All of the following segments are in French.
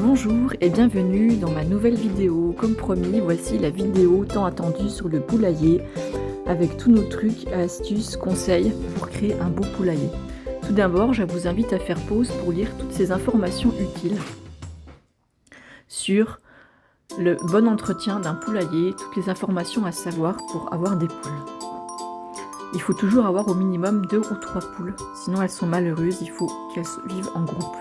Bonjour et bienvenue dans ma nouvelle vidéo. Comme promis, voici la vidéo tant attendue sur le poulailler avec tous nos trucs, astuces, conseils pour créer un beau poulailler. Tout d'abord, je vous invite à faire pause pour lire toutes ces informations utiles sur le bon entretien d'un poulailler, toutes les informations à savoir pour avoir des poules. Il faut toujours avoir au minimum 2 ou 3 poules, sinon elles sont malheureuses, il faut qu'elles vivent en groupe.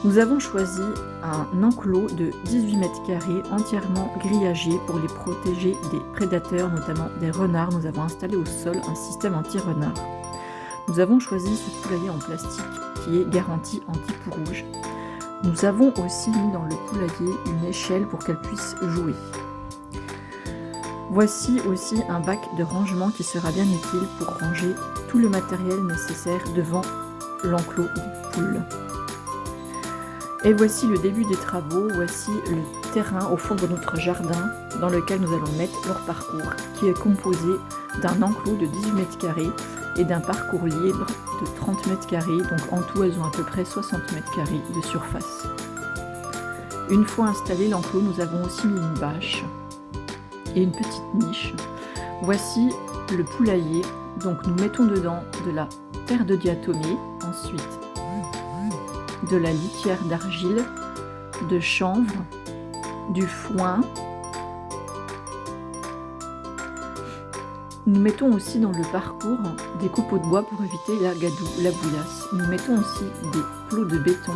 Nous avons choisi un enclos de 18 mètres carrés entièrement grillagé pour les protéger des prédateurs, notamment des renards. Nous avons installé au sol un système anti-renard. Nous avons choisi ce poulailler en plastique qui est garanti anti-poux rouge. Nous avons aussi mis dans le poulailler une échelle pour qu'elle puisse jouer. Voici aussi un bac de rangement qui sera bien utile pour ranger tout le matériel nécessaire devant l'enclos des poules. Et voici le début des travaux, voici le terrain au fond de notre jardin dans lequel nous allons mettre leur parcours, qui est composé d'un enclos de 18 mètres carrés et d'un parcours libre de 30 mètres carrés, donc en tout elles ont à peu près 60 mètres carrés de surface. Une fois installé l'enclos, nous avons aussi mis une bâche et une petite niche. Voici le poulailler, donc nous mettons dedans de la terre de diatomée, ensuite de la litière d'argile, de chanvre, du foin. Nous mettons aussi dans le parcours des copeaux de bois pour éviter la gadoue, la bouillasse. Nous mettons aussi des plots de béton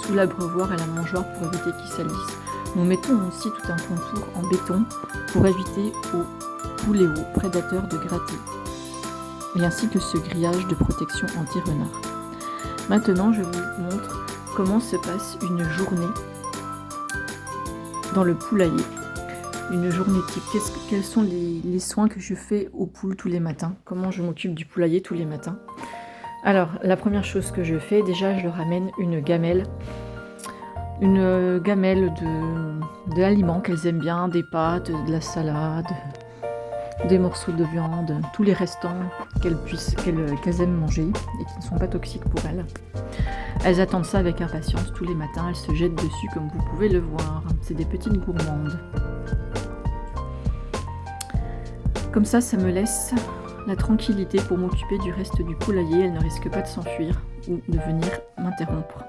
sous l'abreuvoir et la mangeoire pour éviter qu'ils salissent. Nous mettons aussi tout un contour en béton pour éviter aux poules et aux prédateurs de gratter. Et ainsi que ce grillage de protection anti-renard. Maintenant, je vous montre comment se passe une journée dans le poulailler. Une journée type. Quels sont les soins que je fais aux poules tous les matins? Comment je m'occupe du poulailler tous les matins? Alors, la première chose que je fais, déjà, je leur amène une gamelle de aliments qu'elles aiment bien, des pâtes, de la salade, des morceaux de viande, tous les restants qu'elles aiment manger et qui ne sont pas toxiques pour elles. Elles attendent ça avec impatience tous les matins, elles se jettent dessus comme vous pouvez le voir. C'est des petites gourmandes. Comme ça me laisse la tranquillité pour m'occuper du reste du poulailler. Elles ne risquent pas de s'enfuir ou de venir m'interrompre.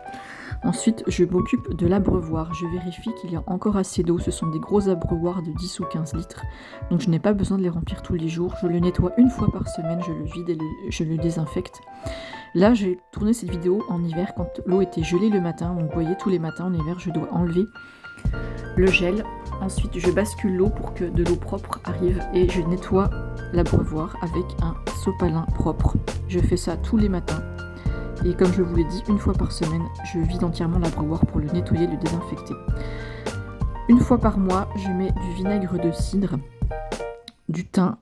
Ensuite, je m'occupe de l'abreuvoir. Je vérifie qu'il y a encore assez d'eau. Ce sont des gros abreuvoirs de 10 ou 15 litres. Donc je n'ai pas besoin de les remplir tous les jours. Je le nettoie une fois par semaine, je le vide et je le désinfecte. Là, j'ai tourné cette vidéo en hiver quand l'eau était gelée le matin. Donc vous voyez, tous les matins en hiver, je dois enlever le gel. Ensuite, je bascule l'eau pour que de l'eau propre arrive et je nettoie l'abreuvoir avec un sopalin propre. Je fais ça tous les matins. Et comme je vous l'ai dit, une fois par semaine, je vide entièrement l'abreuvoir pour le nettoyer et le désinfecter. Une fois par mois, je mets du vinaigre de cidre, du thym,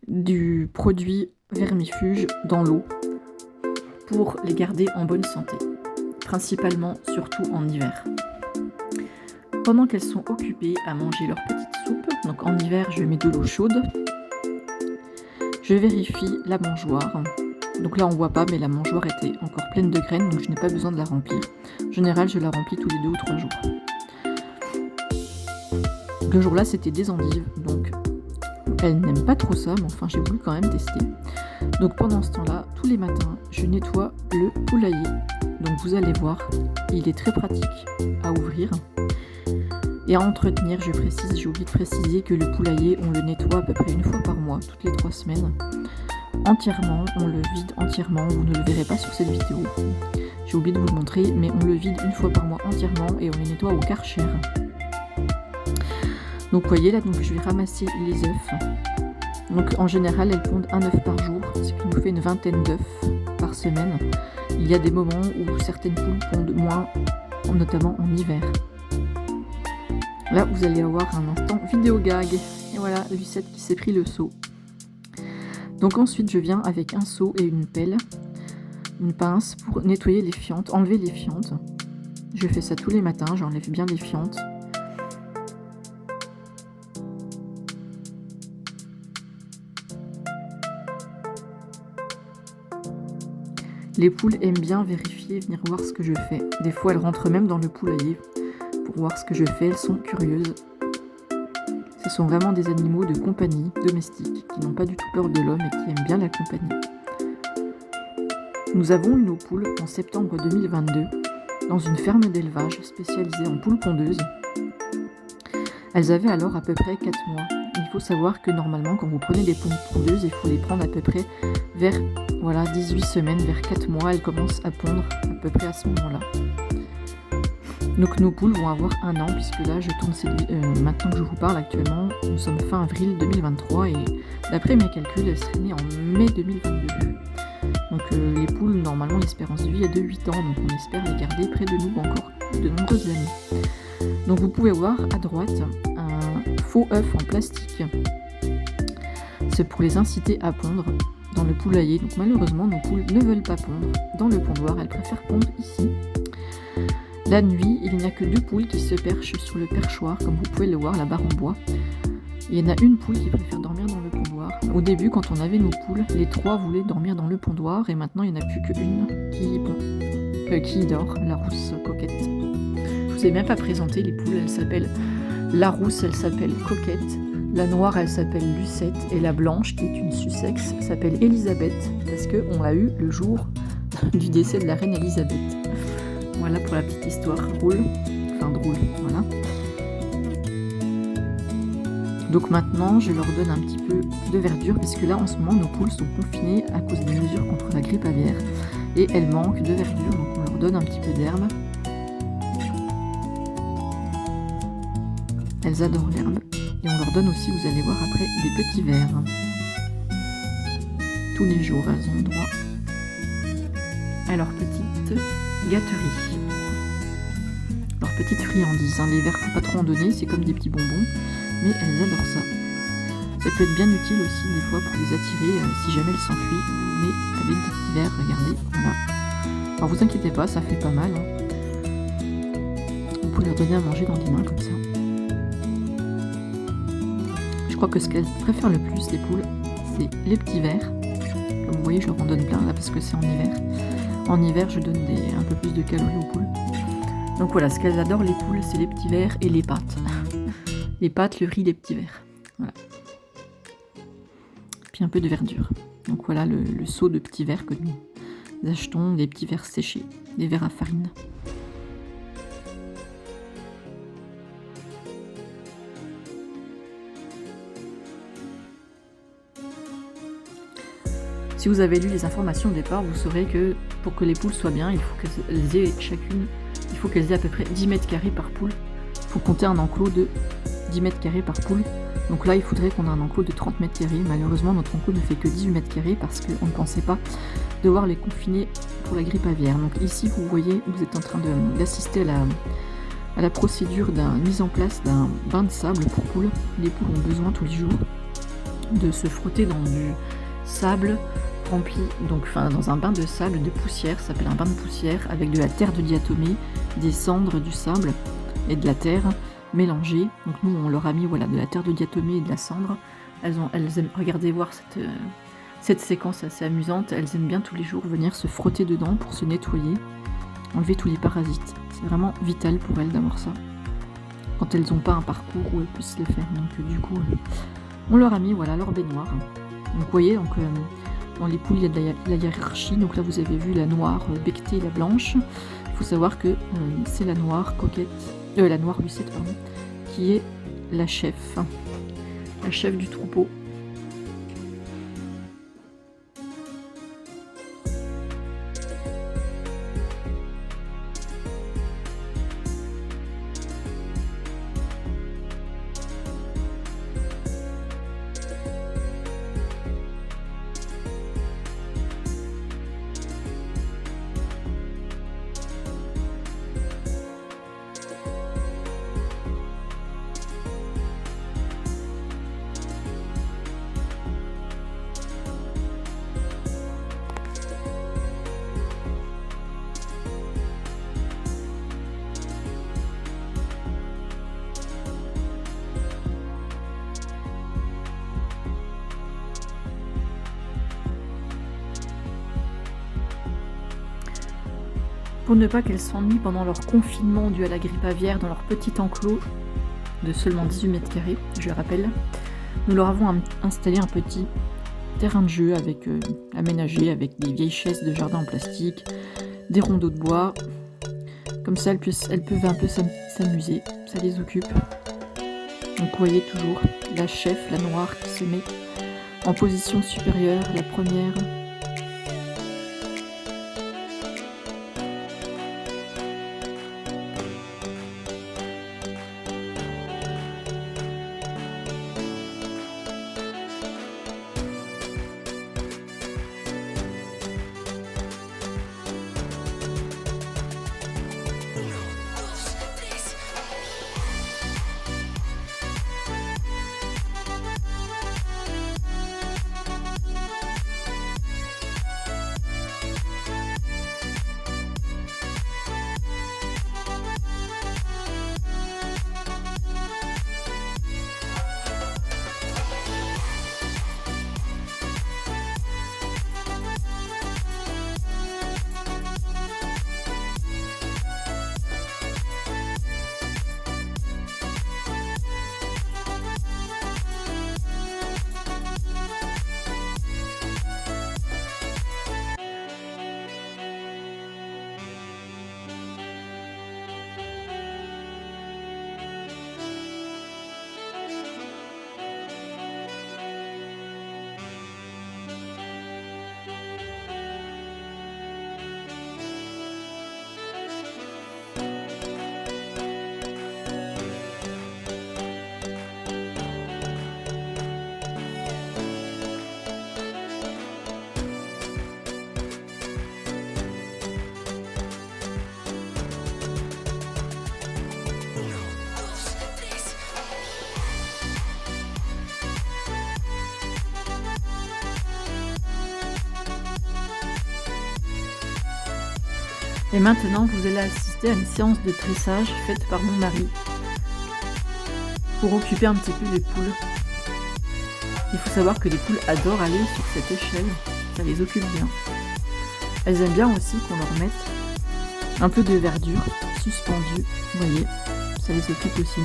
du produit vermifuge dans l'eau pour les garder en bonne santé, principalement surtout en hiver. Pendant qu'elles sont occupées à manger leur petite soupe, donc en hiver je mets de l'eau chaude, je vérifie la mangeoire. Donc là on voit pas, mais la mangeoire était encore pleine de graines, donc je n'ai pas besoin de la remplir. En général je la remplis tous les 2 ou 3 jours. Le jour-là c'était des endives, donc elles n'aiment pas trop ça, mais enfin j'ai voulu quand même tester. Donc pendant ce temps-là, tous les matins, je nettoie le poulailler. Donc vous allez voir, il est très pratique à ouvrir. Et à entretenir, je précise, j'ai oublié de préciser que le poulailler, on le nettoie à peu près une fois par mois, toutes les 3 semaines. Entièrement, on le vide entièrement, vous ne le verrez pas sur cette vidéo. J'ai oublié de vous le montrer, mais on le vide une fois par mois entièrement et on les nettoie au Karcher. Donc vous voyez là, donc je vais ramasser les œufs. Donc en général, elles pondent un œuf par jour, ce qui nous fait une vingtaine d'œufs par semaine. Il y a des moments où certaines poules pondent moins, notamment en hiver. Là, vous allez avoir un instant vidéo gag. Et voilà, Lucette qui s'est pris le seau. Donc ensuite, je viens avec un seau et une pelle, une pince pour nettoyer les fientes, enlever les fientes. Je fais ça tous les matins, j'enlève bien les fientes. Les poules aiment bien vérifier, venir voir ce que je fais. Des fois, elles rentrent même dans le poulailler pour voir ce que je fais. Elles sont curieuses. Ce sont vraiment des animaux de compagnie, domestiques, qui n'ont pas du tout peur de l'homme et qui aiment bien la compagnie. Nous avons eu nos poules en septembre 2022 dans une ferme d'élevage spécialisée en poules pondeuses. Elles avaient alors à peu près 4 mois. Il faut savoir que normalement, quand vous prenez des poules pondeuses, il faut les prendre à peu près vers 18 semaines, vers 4 mois. Elles commencent à pondre à peu près à ce moment-là. Donc nos poules vont avoir 1 an, puisque là je tourne maintenant que je vous parle actuellement, nous sommes fin avril 2023 et d'après mes calculs, elles seraient nées en mai 2022. Donc les poules, normalement l'espérance de vie est de 8 ans, donc on espère les garder près de nous encore de nombreuses années. Donc vous pouvez voir à droite un faux œuf en plastique. C'est pour les inciter à pondre dans le poulailler. Donc malheureusement nos poules ne veulent pas pondre dans le pondoir, elles préfèrent pondre ici. La nuit, il n'y a que 2 poules qui se perchent sur le perchoir, comme vous pouvez le voir, la barre en bois. Il y en a une poule qui préfère dormir dans le pondoir. Au début, quand on avait nos poules, les 3 voulaient dormir dans le pondoir, et maintenant il n'y en a plus qu'une qui dort, la rousse coquette. Je vous ai même pas présenté les poules, elles s'appellent la rousse, elle s'appelle Coquette, la noire, elle s'appelle Lucette, et la blanche, qui est une Sussex, s'appelle Elisabeth, parce qu'on l'a eu le jour du décès de la reine Elisabeth. Voilà pour la petite histoire drôle, voilà. Donc maintenant, je leur donne un petit peu de verdure, puisque là, en ce moment, nos poules sont confinées à cause des mesures contre la grippe aviaire, et elles manquent de verdure, donc on leur donne un petit peu d'herbe. Elles adorent l'herbe, et on leur donne aussi, vous allez voir après, des petits vers. Tous les jours, elles ont droit à leur petite gâterie. Leur petite friandise. Les vers, faut pas trop en donner, c'est comme des petits bonbons, mais elles adorent ça. Ça peut être bien utile aussi des fois pour les attirer, si jamais elles s'enfuient, vous venez avec des petits vers, regardez, voilà. Alors vous inquiétez pas, ça fait pas mal. Vous pouvez leur donner à manger dans des mains comme ça. Je crois que ce qu'elles préfèrent le plus, les poules, c'est les petits vers. Comme vous voyez, je leur en donne plein là parce que c'est en hiver. En hiver, je donne un peu plus de calories aux poules. Donc voilà, ce qu'elles adorent les poules, c'est les petits vers et les pâtes. Les pâtes, le riz, les petits vers. Voilà. Puis un peu de verdure. Donc voilà le seau de petits vers que nous achetons, des petits vers séchés, des vers à farine. Si vous avez lu les informations au départ, vous saurez que pour que les poules soient bien, il faut qu'elles aient à peu près 10 mètres carrés par poule. Il faut compter un enclos de 10 mètres carrés par poule. Donc là, il faudrait qu'on ait un enclos de 30 mètres carrés. Malheureusement, notre enclos ne fait que 18 mètres carrés parce qu'on ne pensait pas devoir les confiner pour la grippe aviaire. Donc ici, vous voyez, vous êtes en train d'assister à la procédure de mise en place d'un bain de sable pour poules. Les poules ont besoin tous les jours de se frotter dans du sable rempli, dans un bain de sable de poussière, ça s'appelle un bain de poussière, avec de la terre de diatomée, des cendres, du sable et de la terre mélangée. Donc nous on leur a mis de la terre de diatomée et de la cendre. Elles aiment regarder voir cette séquence assez amusante. Elles aiment bien tous les jours venir se frotter dedans pour se nettoyer, enlever tous les parasites. C'est vraiment vital pour elles d'avoir ça quand elles n'ont pas un parcours où elles puissent le faire. Donc du coup on leur a mis leur baignoire. Donc vous voyez, dans les poules, il y a de la hiérarchie. Donc là, vous avez vu la noire becquetée et la blanche. Il faut savoir que c'est la noire la noire Lucette, qui est la chef du troupeau. Pour ne pas qu'elles s'ennuient pendant leur confinement dû à la grippe aviaire dans leur petit enclos de seulement 18 mètres carrés, je le rappelle, nous leur avons installé un petit terrain de jeu aménagé avec des vieilles chaises de jardin en plastique, des rondeaux de bois. Comme ça, elles peuvent un peu s'amuser, ça les occupe. Donc vous voyez toujours la chef, la noire, qui se met en position supérieure, la première. Et maintenant, vous allez assister à une séance de tressage faite par mon mari pour occuper un petit peu les poules. Il faut savoir que les poules adorent aller sur cette échelle, ça les occupe bien. Elles aiment bien aussi qu'on leur mette un peu de verdure suspendue, vous voyez, ça les occupe aussi.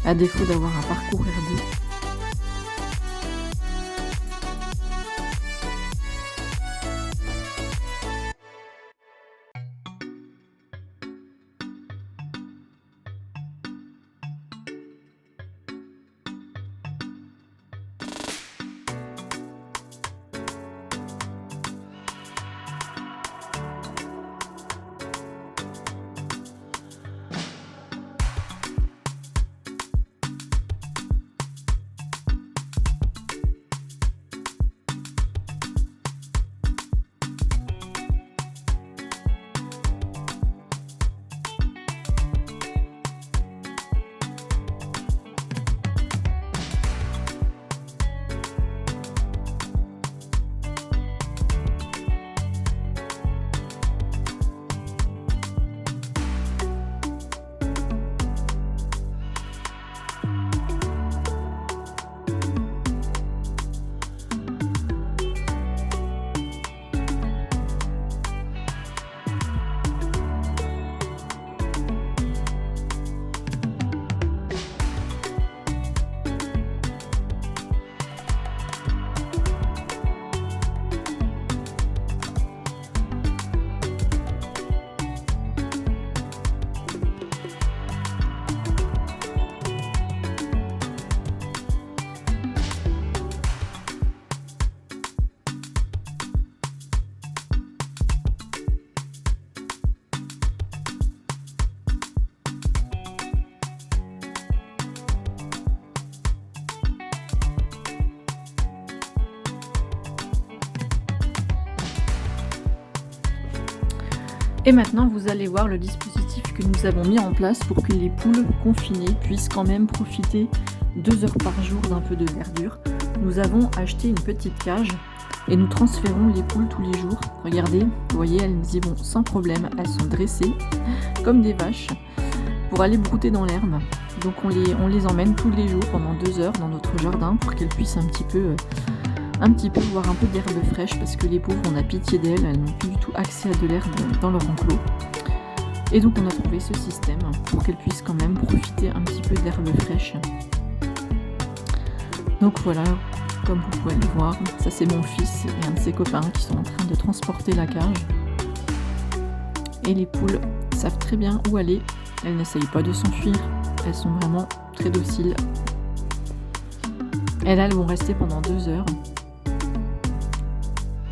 À défaut d'avoir un parcours herbeux. Et maintenant, vous allez voir le dispositif que nous avons mis en place pour que les poules confinées puissent quand même profiter 2 heures par jour d'un peu de verdure. Nous avons acheté une petite cage et nous transférons les poules tous les jours. Regardez, vous voyez, elles y vont sans problème. Elles sont dressées comme des vaches pour aller brouter dans l'herbe. Donc on les emmène tous les jours pendant 2 heures dans notre jardin pour qu'elles puissent un petit peu un petit peu, voire un peu d'herbe fraîche, parce que les pauvres, on a pitié d'elles, elles n'ont plus du tout accès à de l'herbe dans leur enclos. Et donc on a trouvé ce système pour qu'elles puissent quand même profiter un petit peu d'herbe fraîche. Donc voilà, comme vous pouvez le voir, ça c'est mon fils et un de ses copains qui sont en train de transporter la cage. Et les poules savent très bien où aller, elles n'essayent pas de s'enfuir, elles sont vraiment très dociles. Et là, elles vont rester pendant 2 heures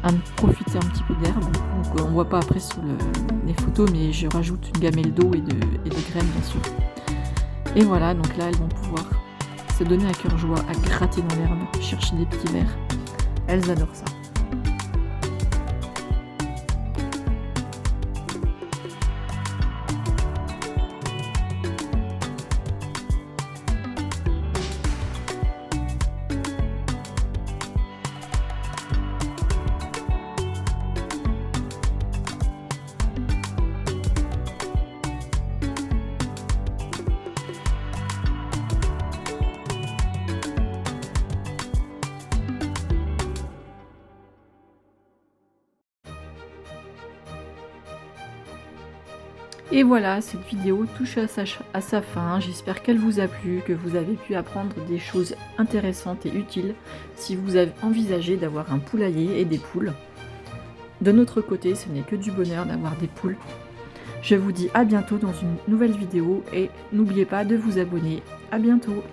à profiter un petit peu d'herbe. Donc on voit pas après sur les photos, mais je rajoute une gamelle d'eau et de graines bien sûr. Et voilà, donc là elles vont pouvoir se donner à cœur joie à gratter dans l'herbe, chercher des petits vers. Elles adorent ça. Et voilà, cette vidéo touche à sa fin. J'espère qu'elle vous a plu, que vous avez pu apprendre des choses intéressantes et utiles si vous avez envisagé d'avoir un poulailler et des poules. De notre côté, ce n'est que du bonheur d'avoir des poules. Je vous dis à bientôt dans une nouvelle vidéo et n'oubliez pas de vous abonner. À bientôt!